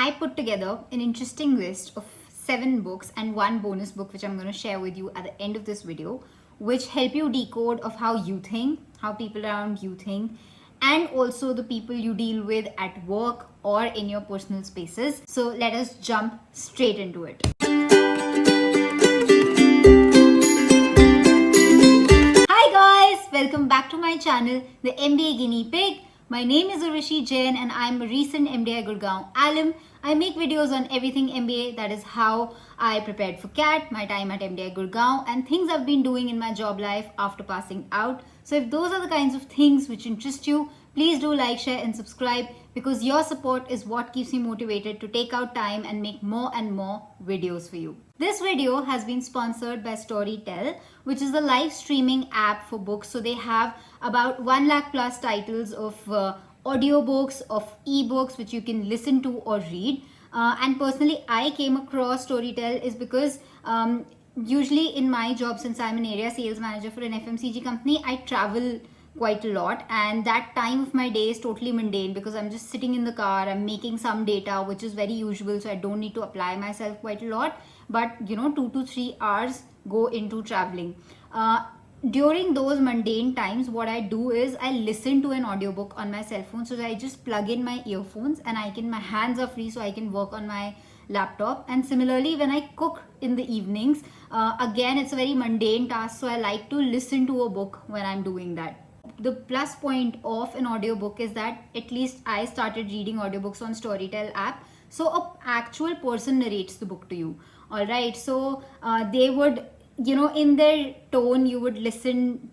I put together an interesting list of 7 books and one bonus book which I'm going to share with you at the end of this video, which help you decode of how you think, how people around you think, and also the people you deal with at work or in your personal spaces. So let us jump straight into it. Hi guys, welcome back to my channel, The MBA Guinea Pig. My name is Urvashi Jain and I'm a recent MDI Gurgaon alum. I make videos on everything MBA, that is how I prepared for CAT, my time at MDI Gurgaon, and things I've been doing in my job life after passing out. So if those are the kinds of things which interest you, please do like, share and subscribe, because your support is what keeps me motivated to take out time and make more and more videos for you. This video has been sponsored by Storytel, which is a live streaming app for books. So they have about 1 lakh plus titles of audiobooks, of ebooks which you can listen to or read. And personally, I came across Storytel is because usually in my job, since I'm an area sales manager for an FMCG company, I travel quite a lot, and that time of my day is totally mundane because I'm just sitting in the car, I'm making some data, which is very usual, so I don't need to apply myself quite a lot. But 2 to 3 hours go into traveling. During those mundane times, what I do is I listen to an audiobook on my cell phone. So I just plug in my earphones and my hands are free, so I can work on my laptop. And similarly, when I cook in the evenings, again, it's a very mundane task, so I like to listen to a book when I'm doing that. The plus point of an audiobook is that at least I started reading audiobooks on Storytel app. So an actual person narrates the book to you. All right. So they would, in their tone, you would listen,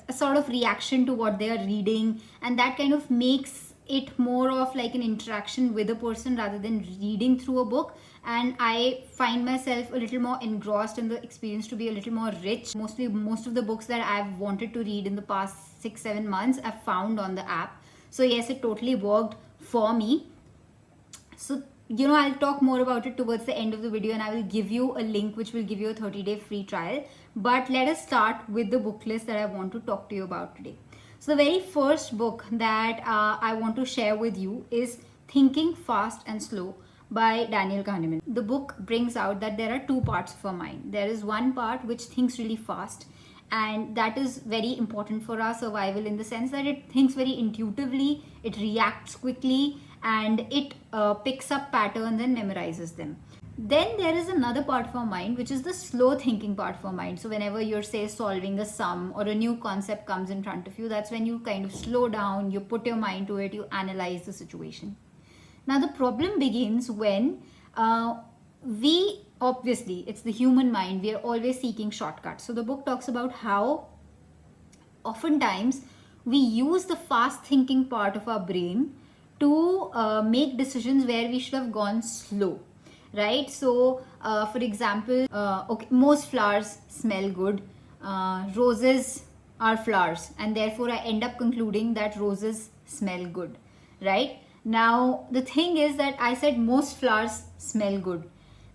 a sort of reaction to what they are reading. And that kind of makes it more of like an interaction with a person rather than reading through a book. And I find myself a little more engrossed in the experience to be a little more rich. Most of the books that I've wanted to read in the past 6-7 months I've found on the app. So yes, it totally worked for me. So I'll talk more about it towards the end of the video, and I will give you a link which will give you a 30-day free trial. But let us start with the book list that I want to talk to you about today. So the very first book that I want to share with you is Thinking Fast and Slow by Daniel Kahneman. The book brings out that there are 2 parts of our mind. There is one part which thinks really fast, and that is very important for our survival in the sense that it thinks very intuitively, it reacts quickly, and it picks up patterns and memorizes them. Then there is another part of our mind which is the slow thinking part of our mind. So whenever you're, say, solving a sum or a new concept comes in front of you, that's when you kind of slow down, you put your mind to it, you analyze the situation. Now the problem begins when obviously it's the human mind, we are always seeking shortcuts. So the book talks about how oftentimes we use the fast thinking part of our brain to make decisions where we should have gone slow, right? So for example, most flowers smell good, roses are flowers, and therefore I end up concluding that roses smell good, right? Now, the thing is that I said most flowers smell good,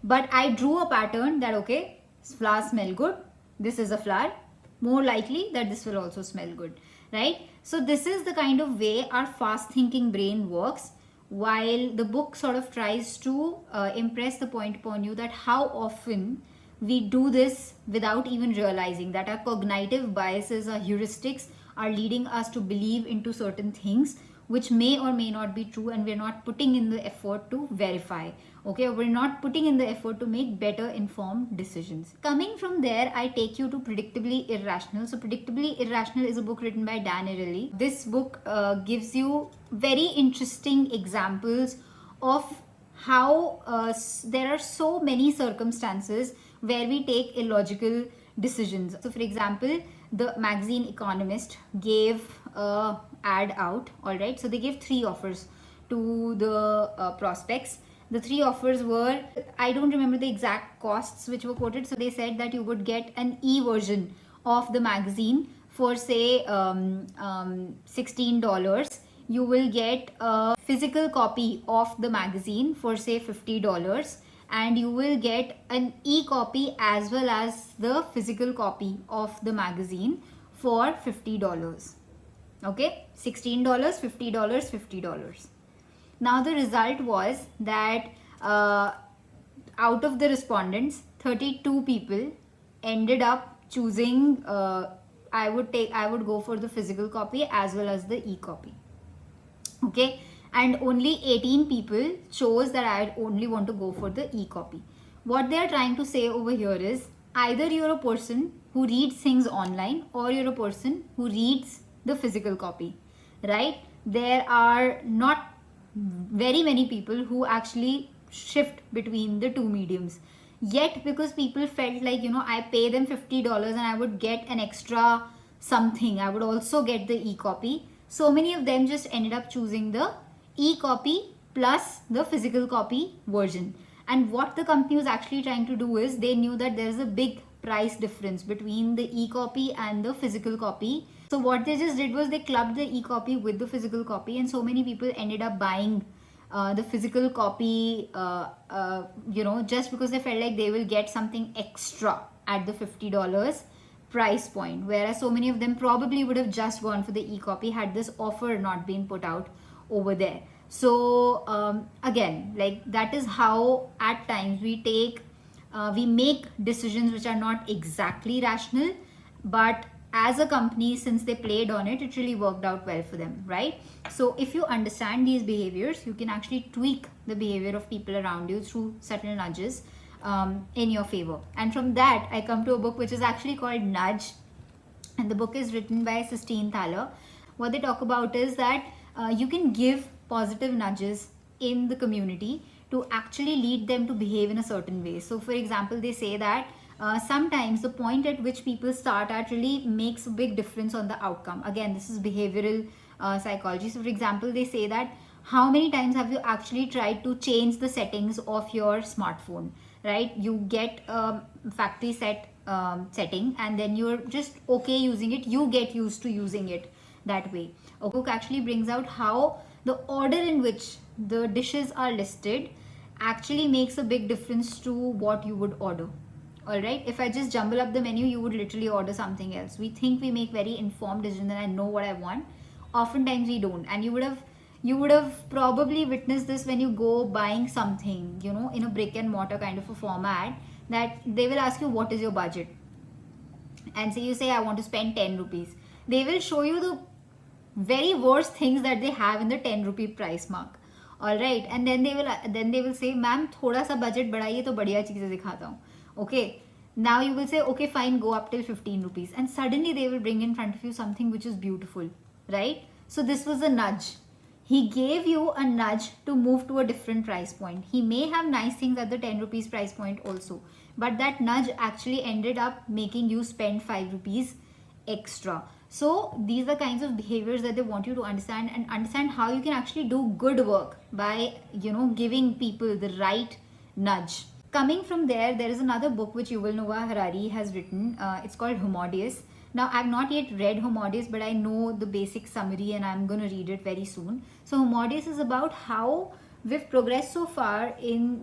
but I drew a pattern that, okay, flowers smell good, this is a flower, more likely that this will also smell good, right? So this is the kind of way our fast thinking brain works, while the book sort of tries to impress the point upon you that how often we do this without even realizing that our cognitive biases, our heuristics are leading us to believe into certain things which may or may not be true, and we're not putting in the effort to verify, okay? We're not putting in the effort to make better informed decisions. Coming from there, I take you to Predictably Irrational. So Predictably Irrational is a book written by Dan Ariely. This book gives you very interesting examples of how there are so many circumstances where we take illogical decisions. So for example, the magazine Economist gave a ad out, all right? So they gave 3 offers to the prospects. The 3 offers were, I don't remember the exact costs which were quoted. So they said that you would get an e-version of the magazine for, say, $16. You will get a physical copy of the magazine for, say, $50. And you will get an e-copy as well as the physical copy of the magazine for $50. Okay, $16, $50, $50. Now the result was that out of the respondents, 32 people ended up choosing I would go for the physical copy as well as the e-copy. Okay, and only 18 people chose that I only want to go for the e-copy. What they are trying to say over here is either you're a person who reads things online or you're a person who reads the physical copy, right? There are not very many people who actually shift between the two mediums. Yet because people felt like, I pay them $50 and I would get an extra something, I would also get the e-copy. So many of them just ended up choosing the e-copy plus the physical copy version. And what the company was actually trying to do is they knew that there's a big price difference between the e-copy and the physical copy. So what they just did was they clubbed the e-copy with the physical copy, and so many people ended up buying the physical copy, just because they felt like they will get something extra at the $50 price point, whereas so many of them probably would have just gone for the e-copy had this offer not been put out over there. So again, like that is how at times we make decisions which are not exactly rational, but as a company, since they played on it, it really worked out well for them, right? So if you understand these behaviors, you can actually tweak the behavior of people around you through subtle nudges in your favor. And from that, I come to a book which is actually called Nudge, and the book is written by Sistine Thaler. What they talk about is that you can give positive nudges in the community to actually lead them to behave in a certain way. So for example, they say that sometimes the point at which people start at really makes a big difference on the outcome. Again, this is behavioral psychology. So for example, they say that how many times have you actually tried to change the settings of your smartphone, right? You get a factory setting and then you're just okay using it. You get used to using it that way. A book actually brings out how the order in which the dishes are listed actually makes a big difference to what you would order. All right, if I just jumble up the menu, you would literally order something else. We think we make very informed decisions and I know what I want. Oftentimes we don't, and you would have probably witnessed this when you go buying something, in a brick and mortar kind of a format, that they will ask you what is your budget, and you say I want to spend 10 rupees. They will show you the very worst things that they have in the 10 rupee price mark. All right, and then they will say, ma'am, thoda sa budget बढ़ाइए तो बढ़िया चीजें दिखाता हूँ. Okay, now you will say, okay, fine, go up till 15 rupees, and suddenly they will bring in front of you something which is beautiful, right? So this was a nudge. He gave you a nudge to move to a different price point. He may have nice things at the 10 rupees price point also, but that nudge actually ended up making you spend 5 rupees extra. So these are kinds of behaviors that they want you to understand, and understand how you can actually do good work by giving people the right nudge. Coming from there is another book which Yuval Noah Harari has written. It's called Homo Deus. Now, I've not yet read Homo Deus, but I know the basic summary and I'm going to read it very soon. So Homo Deus is about how we've progressed so far in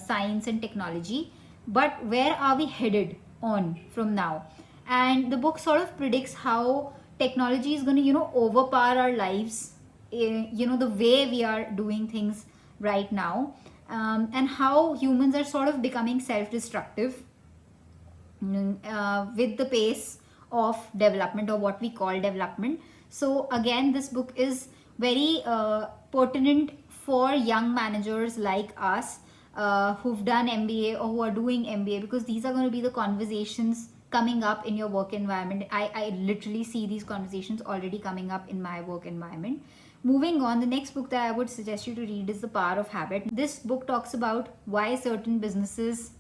science and technology, but where are we headed on from now? And the book sort of predicts how technology is going to overpower our lives, the way we are doing things right now. And how humans are sort of becoming self-destructive with the pace of development, or what we call development. So again, this book is very pertinent for young managers like us who've done MBA or who are doing MBA, because these are going to be the conversations coming up in your work environment. I literally see these conversations already coming up in my work environment. Moving on, the next book that I would suggest you to read is The Power of Habit. This book talks about why certain businesses,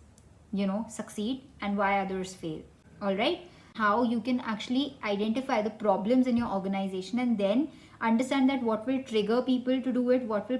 succeed and why others fail. All right, how you can actually identify the problems in your organization and then understand that what will trigger people to do it, what will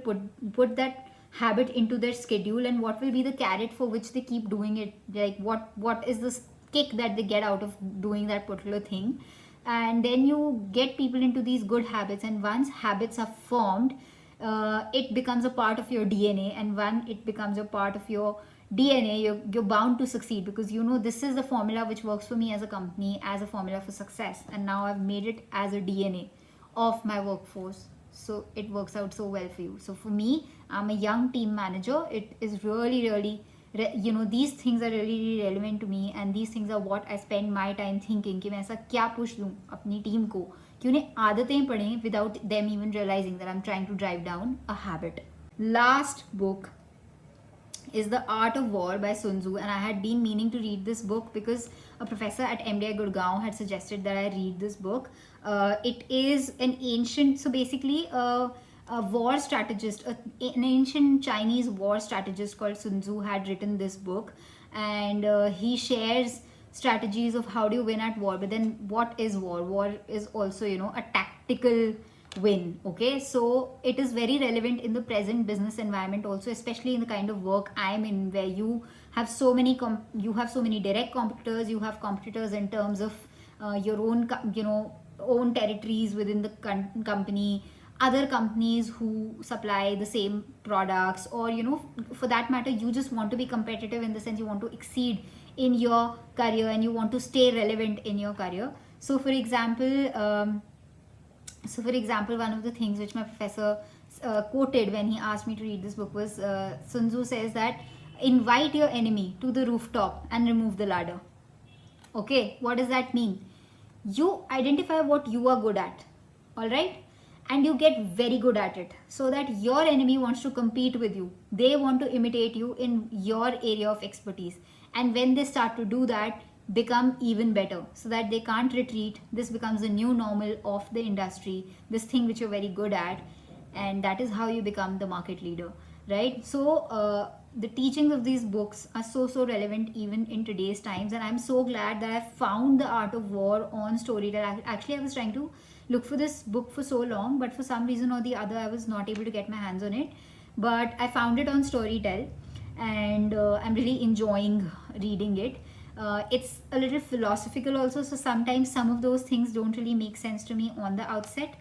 put that habit into their schedule, and what will be the carrot for which they keep doing it. Like what is the kick that they get out of doing that particular thing. And then you get people into these good habits, and once habits are formed, it becomes a part of your DNA, and when it becomes a part of your DNA, you're bound to succeed, because this is the formula which works for me as a company, as a formula for success, and now I've made it as a DNA of my workforce. so it works out so well for you. So for me, I'm a young team manager. It is really these things are really relevant to me, and these things are what I spend my time thinking कि मैं ऐसा क्या push दूँ अपनी team को कि उन्हें आदतें पड़ें without them even realizing that I'm trying to drive down a habit. Last book is The Art of War by Sun Tzu, and I had been meaning to read this book because a professor at MDI Gurgaon had suggested that I read this book. It is an ancient, so basically a war strategist, an ancient Chinese war strategist called Sun Tzu had written this book, and he shares strategies of how do you win at war. But then what is war? War is also, a tactical win. Okay, so it is very relevant in the present business environment also, especially in the kind of work I'm in, where you have so many direct competitors. You have competitors in terms of your own own territories within the company, other companies who supply the same products, or for that matter, you just want to be competitive in the sense you want to exceed in your career and you want to stay relevant in your career. So for example, one of the things which my professor quoted when he asked me to read this book was Sun Tzu says that invite your enemy to the rooftop and remove the ladder. Okay, what does that mean? You identify what you are good at, all right, and you get very good at it, so that your enemy wants to compete with you. They want to imitate you in your area of expertise, and when they start to do that, become even better, so that they can't retreat. This becomes the new normal of the industry, this thing which you're very good at, and that is how you become the market leader, right? So the teachings of these books are so relevant even in today's times, and I'm so glad that I found The Art of War on Storytel. Actually, I was trying to look for this book for so long, but for some reason or the other I was not able to get my hands on it, but I found it on Storytel, and I'm really enjoying reading it. It's a little philosophical also, so sometimes some of those things don't really make sense to me on the outset,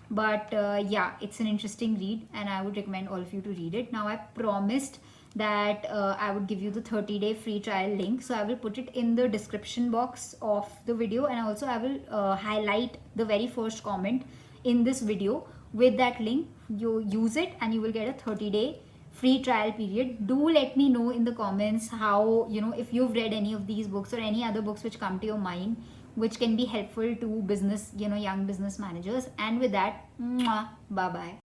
but yeah, it's an interesting read, and I would recommend all of you to read it. Now, I promised that I would give you the 30-day free trial link, so I will put it in the description box of the video, and also I will highlight the very first comment in this video with that link. You use it and you will get a 30-day free trial period. Do let me know in the comments how, if you've read any of these books or any other books which come to your mind which can be helpful to business, young business managers. And with that, bye bye.